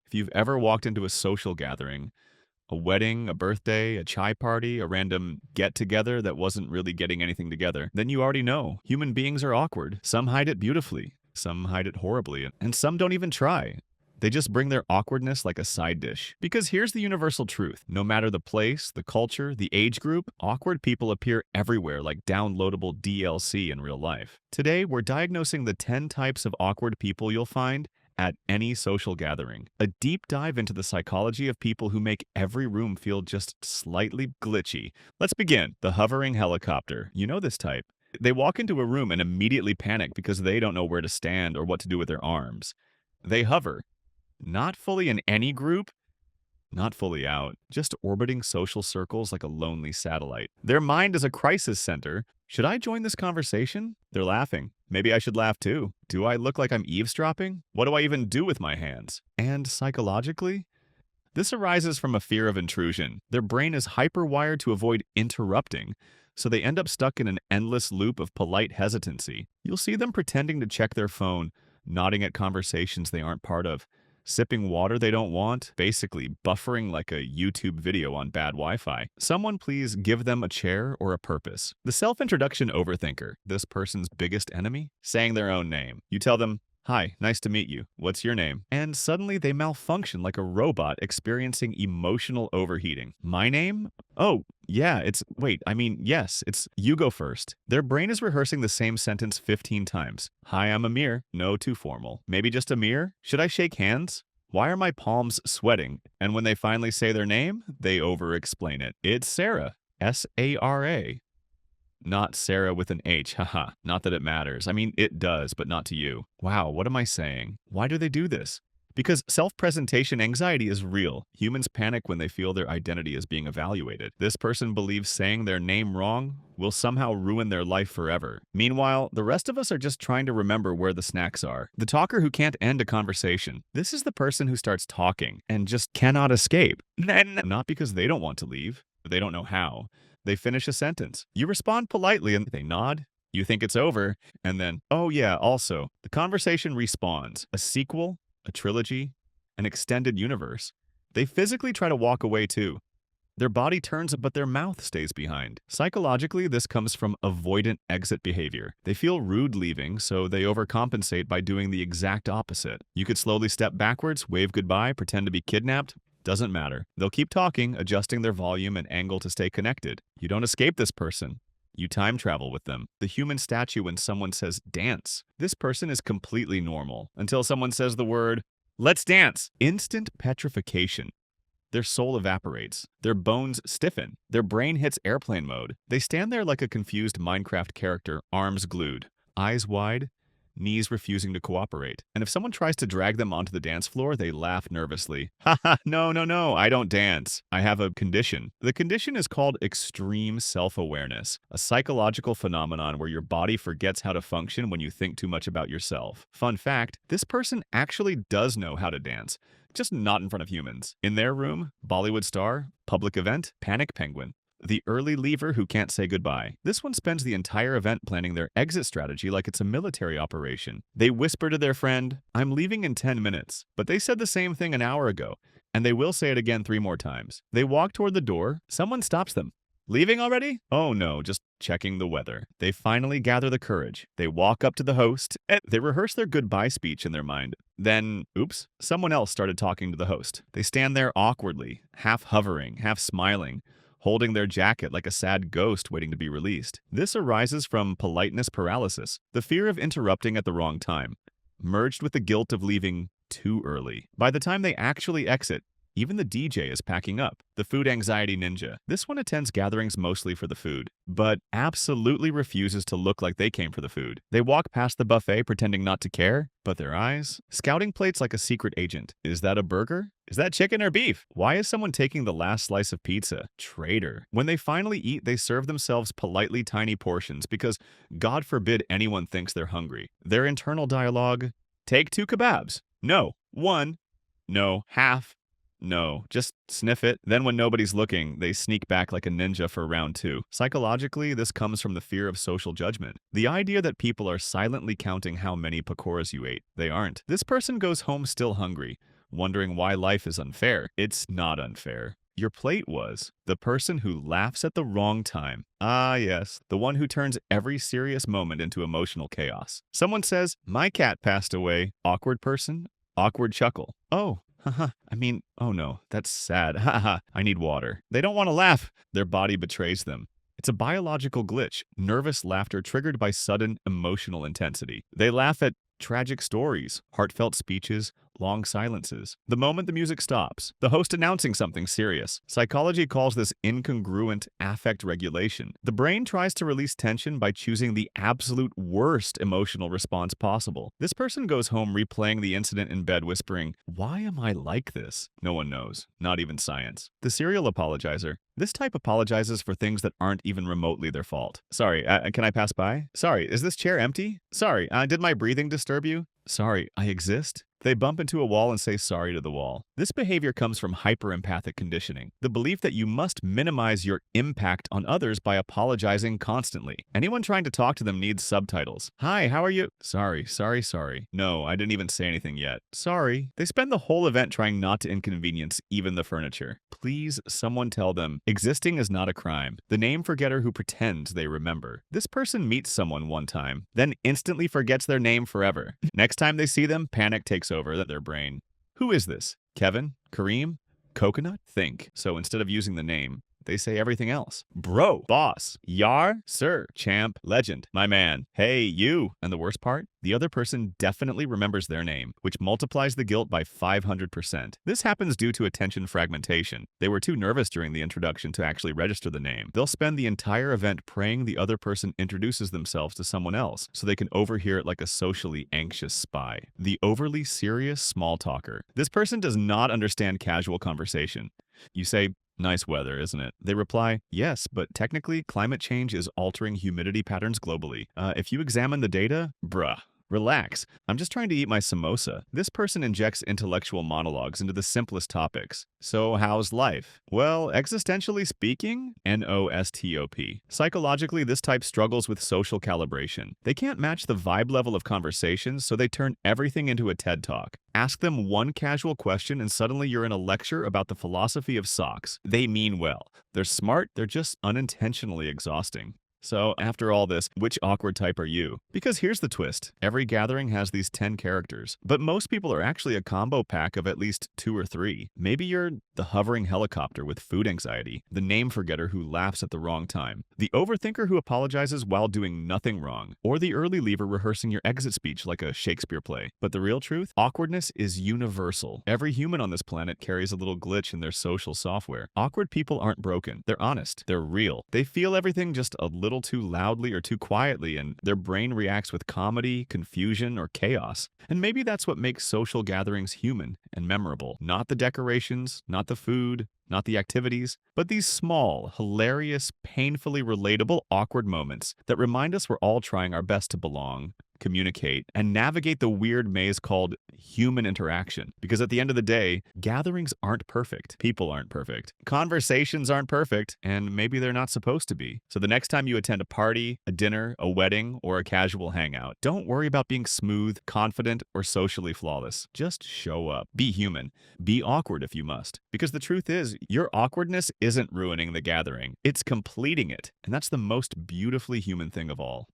If you've ever walked into a social gathering, a wedding, a birthday, a chai party, a random get-together that wasn't really getting anything together, then you already know. Human beings are awkward. Some hide it beautifully, some hide it horribly, and some don't even try. They just bring their awkwardness like a side dish. Because here's the universal truth. No matter the place, the culture, the age group, awkward people appear everywhere like downloadable DLC in real life. Today, we're diagnosing the 10 types of awkward people you'll find at any social gathering. A deep dive into the psychology of people who make every room feel just slightly glitchy. Let's begin. The hovering helicopter. You know this type. They walk into a room and immediately panic because they don't know where to stand or what to do with their arms. They hover. Not fully in any group, not fully out, just orbiting social circles like a lonely satellite. Their mind is a crisis center. Should I join this conversation? They're laughing. Maybe I should laugh too. Do I look like I'm eavesdropping? What do I even do with my hands? And psychologically, this arises from a fear of intrusion. Their brain is hyperwired to avoid interrupting, so they end up stuck in an endless loop of polite hesitancy. You'll see them pretending to check their phone, nodding at conversations they aren't part of, sipping water they don't want, basically buffering like a YouTube video on bad Wi-Fi. Someone please give them a chair or a purpose. The self-introduction overthinker, this person's biggest enemy, saying their own name. You tell them, "Hi, nice to meet you. What's your name?" And suddenly they malfunction like a robot experiencing emotional overheating. My name? Oh, yeah, yes, it's you go first. Their brain is rehearsing the same sentence 15 times. Hi, I'm Amir. No, too formal. Maybe just Amir? Should I shake hands? Why are my palms sweating? And when they finally say their name, they over-explain it. It's Sarah. S-A-R-A. Not Sarah with an H, haha. Not that it matters. I mean, it does, but not to you. Wow, what am I saying? Why do they do this? Because self-presentation anxiety is real. Humans panic when they feel their identity is being evaluated. This person believes saying their name wrong will somehow ruin their life forever. Meanwhile, the rest of us are just trying to remember where the snacks are. The talker who can't end a conversation. This is the person who starts talking and just cannot escape. Not because they don't want to leave, but they don't know how. They finish a sentence. You respond politely and they nod. You think it's over. And then, oh yeah, also, the conversation respawns. A sequel, a trilogy, an extended universe. They physically try to walk away too. Their body turns, but their mouth stays behind. Psychologically, this comes from avoidant exit behavior. They feel rude leaving, so they overcompensate by doing the exact opposite. You could slowly step backwards, wave goodbye, pretend to be kidnapped. Doesn't matter. They'll keep talking, adjusting their volume and angle to stay connected. You don't escape this person. You time travel with them. The human statue when someone says dance. This person is completely normal until someone says the word, let's dance. Instant petrification. Their soul evaporates. Their bones stiffen. Their brain hits airplane mode. They stand there like a confused Minecraft character, arms glued, eyes wide, knees refusing to cooperate. And if someone tries to drag them onto the dance floor, they laugh nervously. Haha, no, I don't dance. I have a condition. The condition is called extreme self-awareness, a psychological phenomenon where your body forgets how to function when you think too much about yourself. Fun fact, this person actually does know how to dance, just not in front of humans. In their room, Bollywood star, public event, panic penguin. The early leaver who can't say goodbye. This one spends the entire event planning their exit strategy like it's a military operation. They whisper to their friend, I'm leaving in 10 minutes. But they said the same thing an hour ago, and they will say it again 3 more times. They walk toward the door. Someone stops them. Leaving already? Oh no, just checking the weather. They finally gather the courage. They walk up to the host. They rehearse their goodbye speech in their mind. Then, oops, someone else started talking to the host. They stand there awkwardly, half hovering, half smiling, holding their jacket like a sad ghost waiting to be released. This arises from politeness paralysis, the fear of interrupting at the wrong time, merged with the guilt of leaving too early. By the time they actually exit, even the DJ is packing up. The food anxiety ninja. This one attends gatherings mostly for the food, but absolutely refuses to look like they came for the food. They walk past the buffet pretending not to care, but their eyes? Scouting plates like a secret agent. Is that a burger? Is that chicken or beef? Why is someone taking the last slice of pizza? Traitor. When they finally eat, they serve themselves politely tiny portions because God forbid anyone thinks they're hungry. Their internal dialogue, take 2 kebabs. No. 1. No. Half. No, just sniff it. Then when nobody's looking, they sneak back like a ninja for round 2. Psychologically, this comes from the fear of social judgment. The idea that people are silently counting how many pakoras you ate. They aren't. This person goes home still hungry, wondering why life is unfair. It's not unfair. Your plate was the person who laughs at the wrong time. Ah, yes, the one who turns every serious moment into emotional chaos. Someone says, "My cat passed away." Awkward person, awkward chuckle. Oh, haha, oh no, that's sad. Haha, I need water. They don't want to laugh. Their body betrays them. It's a biological glitch, nervous laughter triggered by sudden emotional intensity. They laugh at tragic stories, heartfelt speeches, long silences. The moment the music stops, the host announcing something serious. Psychology calls this incongruent affect regulation. The brain tries to release tension by choosing the absolute worst emotional response possible. This person goes home replaying the incident in bed, whispering, "Why am I like this?" No one knows, not even science. The serial apologizer. This type apologizes for things that aren't even remotely their fault. Sorry, can I pass by? Sorry, is this chair empty? Sorry, did my breathing disturb you? Sorry, I exist? They bump into a wall and say sorry to the wall. This behavior comes from hyperempathic conditioning, the belief that you must minimize your impact on others by apologizing constantly. Anyone trying to talk to them needs subtitles. "Hi, how are you?" Sorry. No, I didn't even say anything yet. Sorry. They spend the whole event trying not to inconvenience even the furniture. Please, someone tell them, existing is not a crime. The name forgetter who pretends they remember. This person meets someone one time, then instantly forgets their name forever. Next time they see them, panic takes over their brain. Who is this? Kevin? Kareem? Coconut? Think. So instead of using the name, they say everything else. Bro, boss, yar, sir, champ, legend, my man, hey, you. And the worst part? The other person definitely remembers their name, which multiplies the guilt by 500%. This happens due to attention fragmentation. They were too nervous during the introduction to actually register the name. They'll spend the entire event praying the other person introduces themselves to someone else so they can overhear it like a socially anxious spy. The overly serious small talker. This person does not understand casual conversation. You say, "Nice weather, isn't it?" They reply, "Yes, but technically climate change is altering humidity patterns globally. If you examine the data, bruh. Relax. I'm just trying to eat my samosa." This person injects intellectual monologues into the simplest topics. So how's life? Well, existentially speaking, NOSTOP. Psychologically, this type struggles with social calibration. They can't match the vibe level of conversations, so they turn everything into a TED Talk. Ask them one casual question and suddenly you're in a lecture about the philosophy of socks. They mean well. They're smart, they're just unintentionally exhausting. So, after all this, which awkward type are you? Because here's the twist. Every gathering has these 10 characters, but most people are actually a combo pack of at least 2 or 3. Maybe you're the hovering helicopter with food anxiety, the name forgetter who laughs at the wrong time, the overthinker who apologizes while doing nothing wrong, or the early leaver rehearsing your exit speech like a Shakespeare play. But the real truth? Awkwardness is universal. Every human on this planet carries a little glitch in their social software. Awkward people aren't broken. They're honest. They're real. They feel everything just a little too loudly or too quietly, and their brain reacts with comedy, confusion, or chaos. And maybe that's what makes social gatherings human and memorable. Not the decorations, not the food, not the activities, but these small, hilarious, painfully relatable, awkward moments that remind us we're all trying our best to belong, communicate, and navigate the weird maze called human interaction. Because at the end of the day, gatherings aren't perfect. People aren't perfect. Conversations aren't perfect, and maybe they're not supposed to be. So the next time you attend a party, a dinner, a wedding, or a casual hangout, don't worry about being smooth, confident, or socially flawless. Just show up. Be human. Be awkward if you must. Because the truth is, your awkwardness isn't ruining the gathering. It's completing it. And that's the most beautifully human thing of all.